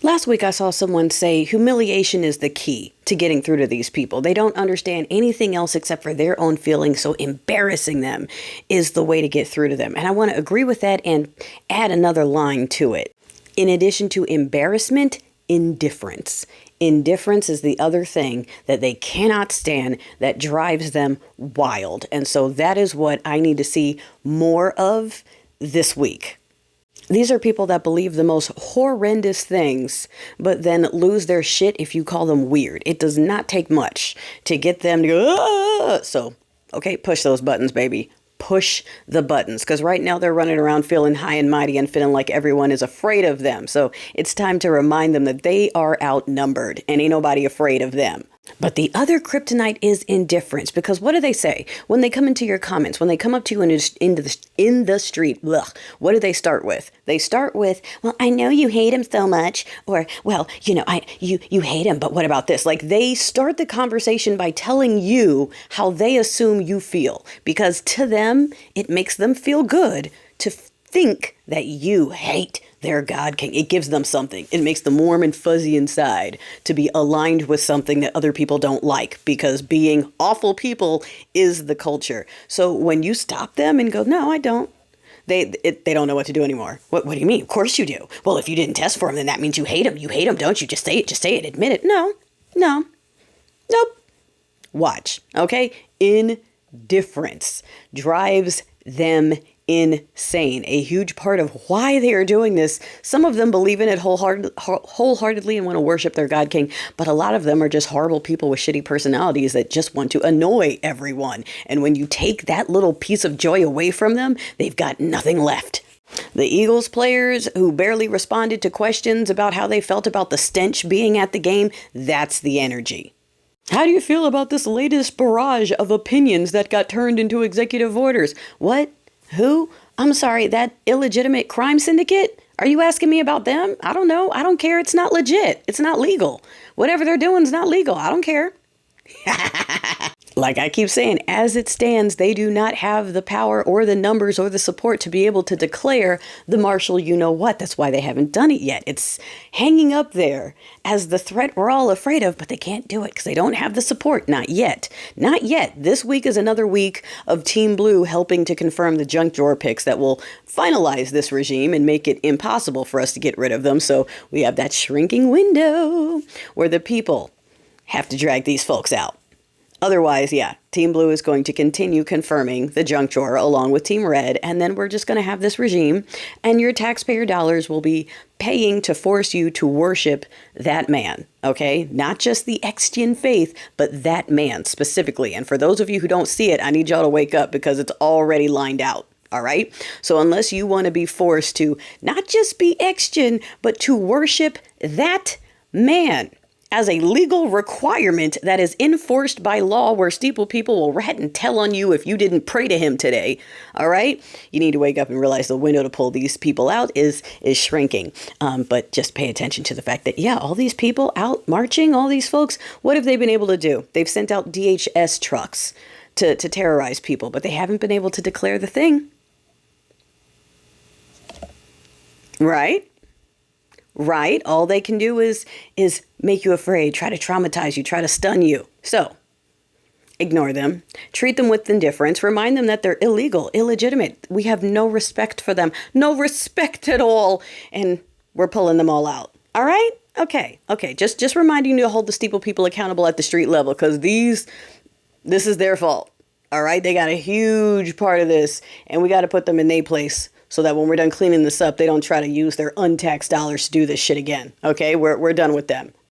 Last week, I saw someone say humiliation is the key to getting through to these people. They don't understand anything else except for their own feelings, so embarrassing them is the way to get through to them. And I want to agree with that and add another line to it. In addition to embarrassment, indifference. Indifference is the other thing that they cannot stand that drives them wild. And so that is what I need to see more of this week. These are people that believe the most horrendous things, but then lose their shit if you call them weird. It does not take much to get them to go, ah! So, okay, push those buttons, baby. Push the buttons. Because right now they're running around feeling high and mighty and feeling like everyone is afraid of them. So it's time to remind them that they are outnumbered and ain't nobody afraid of them. But the other kryptonite is indifference, because what do they say when they come into your comments, when they come up to you in the street? Ugh, what do they start with? They start with, well, I know you hate him so much, or, well, you hate him, but what about this? Like, they start the conversation by telling you how they assume you feel, because to them, it makes them feel good to think that you hate their God King. It gives them something. It makes them warm and fuzzy inside to be aligned with something that other people don't like, because being awful people is the culture. So when you stop them and go, no, I don't, they don't know what to do anymore. What do you mean? Of course you do. Well, if you didn't test for him, then that means you hate him. You hate him, don't you? Just say it. Just say it. Admit it. No, nope. Watch. Okay. Indifference drives them insane. A huge part of why they are doing this. Some of them believe in it wholeheartedly and want to worship their God King, but a lot of them are just horrible people with shitty personalities that just want to annoy everyone. And when you take that little piece of joy away from them, they've got nothing left. The Eagles players who barely responded to questions about how they felt about the stench being at the game, that's the energy. How do you feel about this latest barrage of opinions that got turned into executive orders? What? Who? I'm sorry, that illegitimate crime syndicate? Are you asking me about them? I don't know. I don't care. It's not legit. It's not legal. Whatever they're doing is not legal. I don't care. Like I keep saying, as it stands, they do not have the power or the numbers or the support to be able to declare the martial you-know-what. That's why they haven't done it yet. It's hanging up there as the threat we're all afraid of, but they can't do it because they don't have the support. Not yet. Not yet. This week is another week of Team Blue helping to confirm the junk drawer picks that will finalize this regime and make it impossible for us to get rid of them. So we have that shrinking window where the people have to drag these folks out. Otherwise, yeah, Team Blue is going to continue confirming the junk drawer along with Team Red, and then we're just going to have this regime, and your taxpayer dollars will be paying to force you to worship that man, okay? Not just the Extian faith, but that man specifically. And for those of you who don't see it, I need y'all to wake up because it's already lined out. All right. So unless you want to be forced to not just be Extian, but to worship that man as a legal requirement that is enforced by law, where steeple people will rat and tell on you if you didn't pray to him today. All right. You need to wake up and realize the window to pull these people out is shrinking. But just pay attention to the fact that, yeah, all these people out marching, all these folks, what have they been able to do? They've sent out DHS trucks to terrorize people, but they haven't been able to declare the thing. Right? Right? All they can do is make you afraid, try to traumatize you, try to stun you. So ignore them, treat them with indifference, remind them that they're illegal, illegitimate. We have no respect for them, no respect at all. And we're pulling them all out. All right? Okay. Just reminding you to hold the steeple people accountable at the street level, because this is their fault. All right? They got a huge part of this, and we got to put them in their place, so that when we're done cleaning this up, they don't try to use their untaxed dollars to do this shit again. Okay, we're done with them.